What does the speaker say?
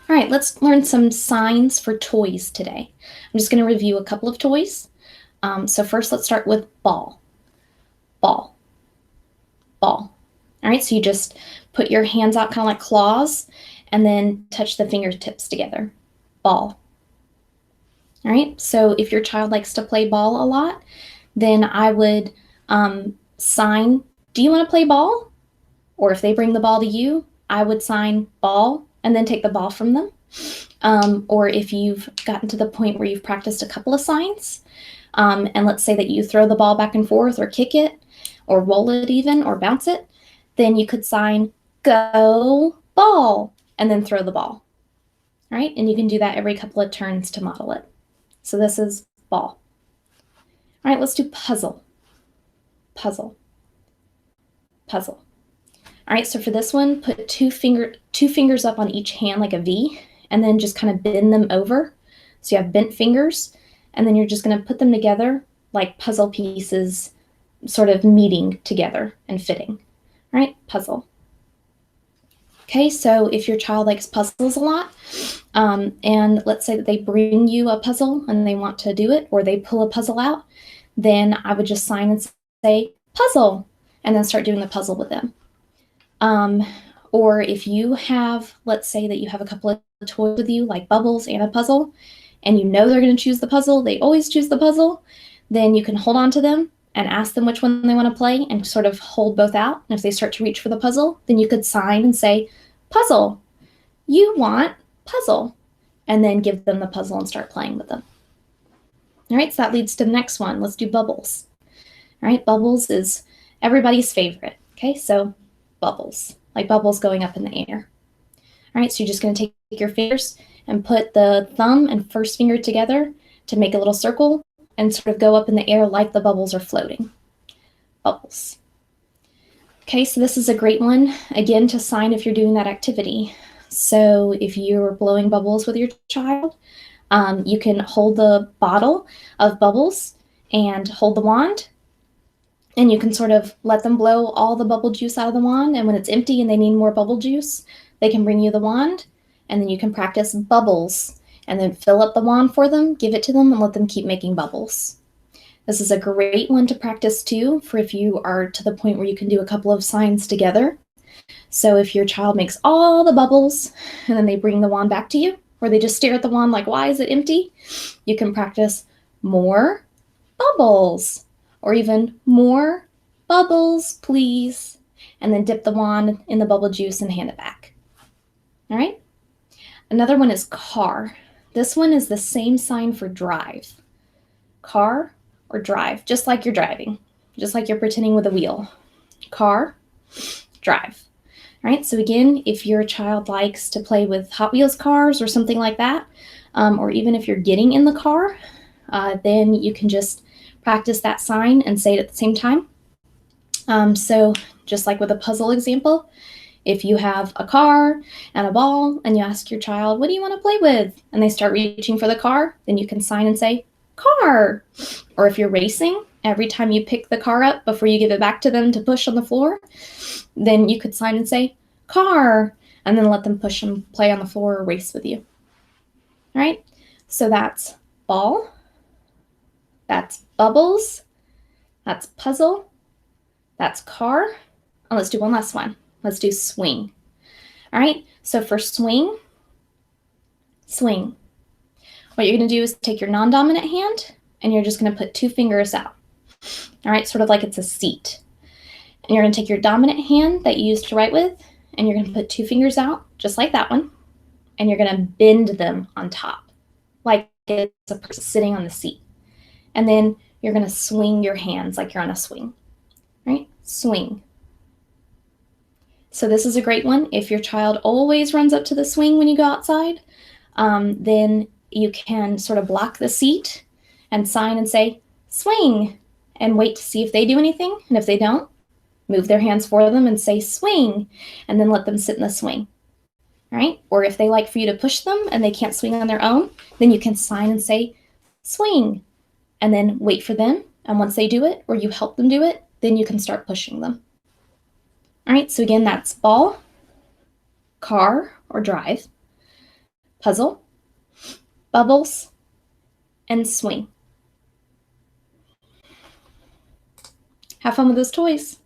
All right, let's learn some signs for toys today. I'm just going to review a couple of toys. So first, let's start with ball, ball, ball. All right, so you just put your hands out kind of like claws and then touch the fingertips together. Ball. All right, so if your child likes to play ball a lot, then I would sign, do you want to play ball? Or if they bring the ball to you, I would sign ball and then take the ball from them. Or if you've gotten to the point where you've practiced a couple of signs, and let's say that you throw the ball back and forth or kick it or roll it even or bounce it, then you could sign go ball and then throw the ball. All right, and you can do that every couple of turns to model it. So this is ball. All right, let's do puzzle, puzzle, puzzle. All right, so for this one, put two fingers up on each hand like a V, and then just kind of bend them over. So you have bent fingers, and then you're just going to put them together like puzzle pieces sort of meeting together and fitting. All right, puzzle. Okay, so if your child likes puzzles a lot, and let's say that they bring you a puzzle and they want to do it, or they pull a puzzle out, then I would just sign and say puzzle, and then start doing the puzzle with them. Or if you have, let's say that you have a couple of toys with you, like bubbles and a puzzle, and you know they're going to choose the puzzle, they always choose the puzzle, then you can hold on to them and ask them which one they want to play and sort of hold both out. And if they start to reach for the puzzle, then you could sign and say, puzzle, you want puzzle, and then give them the puzzle and start playing with them. All right, so that leads to the next one. Let's do bubbles. All right, bubbles is everybody's favorite. Okay, so bubbles, like bubbles going up in the air. All right, so you're just going to take your fingers and put the thumb and first finger together to make a little circle and sort of go up in the air like the bubbles are floating. Bubbles. Okay, so this is a great one, again, to sign if you're doing that activity. So if you're blowing bubbles with your child, you can hold the bottle of bubbles and hold the wand, and you can sort of let them blow all the bubble juice out of the wand, and when it's empty and they need more bubble juice, they can bring you the wand, and then you can practice bubbles, and then fill up the wand for them, give it to them, and let them keep making bubbles. This is a great one to practice too, for if you are to the point where you can do a couple of signs together. So if your child makes all the bubbles, and then they bring the wand back to you, or they just stare at the wand like, why is it empty? You can practice more bubbles, or even more bubbles, please, and then dip the wand in the bubble juice and hand it back. All right? Another one is car. This one is the same sign for drive. Car or drive, just like you're driving, just like you're pretending with a wheel. Car, drive. All right, so again, if your child likes to play with Hot Wheels cars or something like that, or even if you're getting in the car, then you can just practice that sign and say it at the same time. So just like with a puzzle example, if you have a car and a ball and you ask your child, what do you want to play with? And they start reaching for the car, then you can sign and say, car. Or if you're racing, every time you pick the car up before you give it back to them to push on the floor, then you could sign and say, car, and then let them push and play on the floor or race with you. All right, so that's ball, that's bubbles, that's puzzle, that's car. And let's do one last one. Let's do swing. All right, so for swing, swing. What you're going to do is take your non-dominant hand, and you're just going to put two fingers out. All right, sort of like it's a seat. And you're going to take your dominant hand that you used to write with, and you're going to put two fingers out, just like that one, and you're going to bend them on top, like it's a person sitting on the seat. And then you're going to swing your hands like you're on a swing. Right? Swing. So this is a great one. If your child always runs up to the swing when you go outside, then you can sort of block the seat and sign and say, swing, and wait to see if they do anything. And if they don't, move their hands for them and say, swing, and then let them sit in the swing. All right? Or if they like for you to push them and they can't swing on their own, then you can sign and say, swing, and then wait for them. And once they do it, or you help them do it, then you can start pushing them. All right, so again, that's ball, car or drive, puzzle, bubbles, and swing. Have fun with those toys.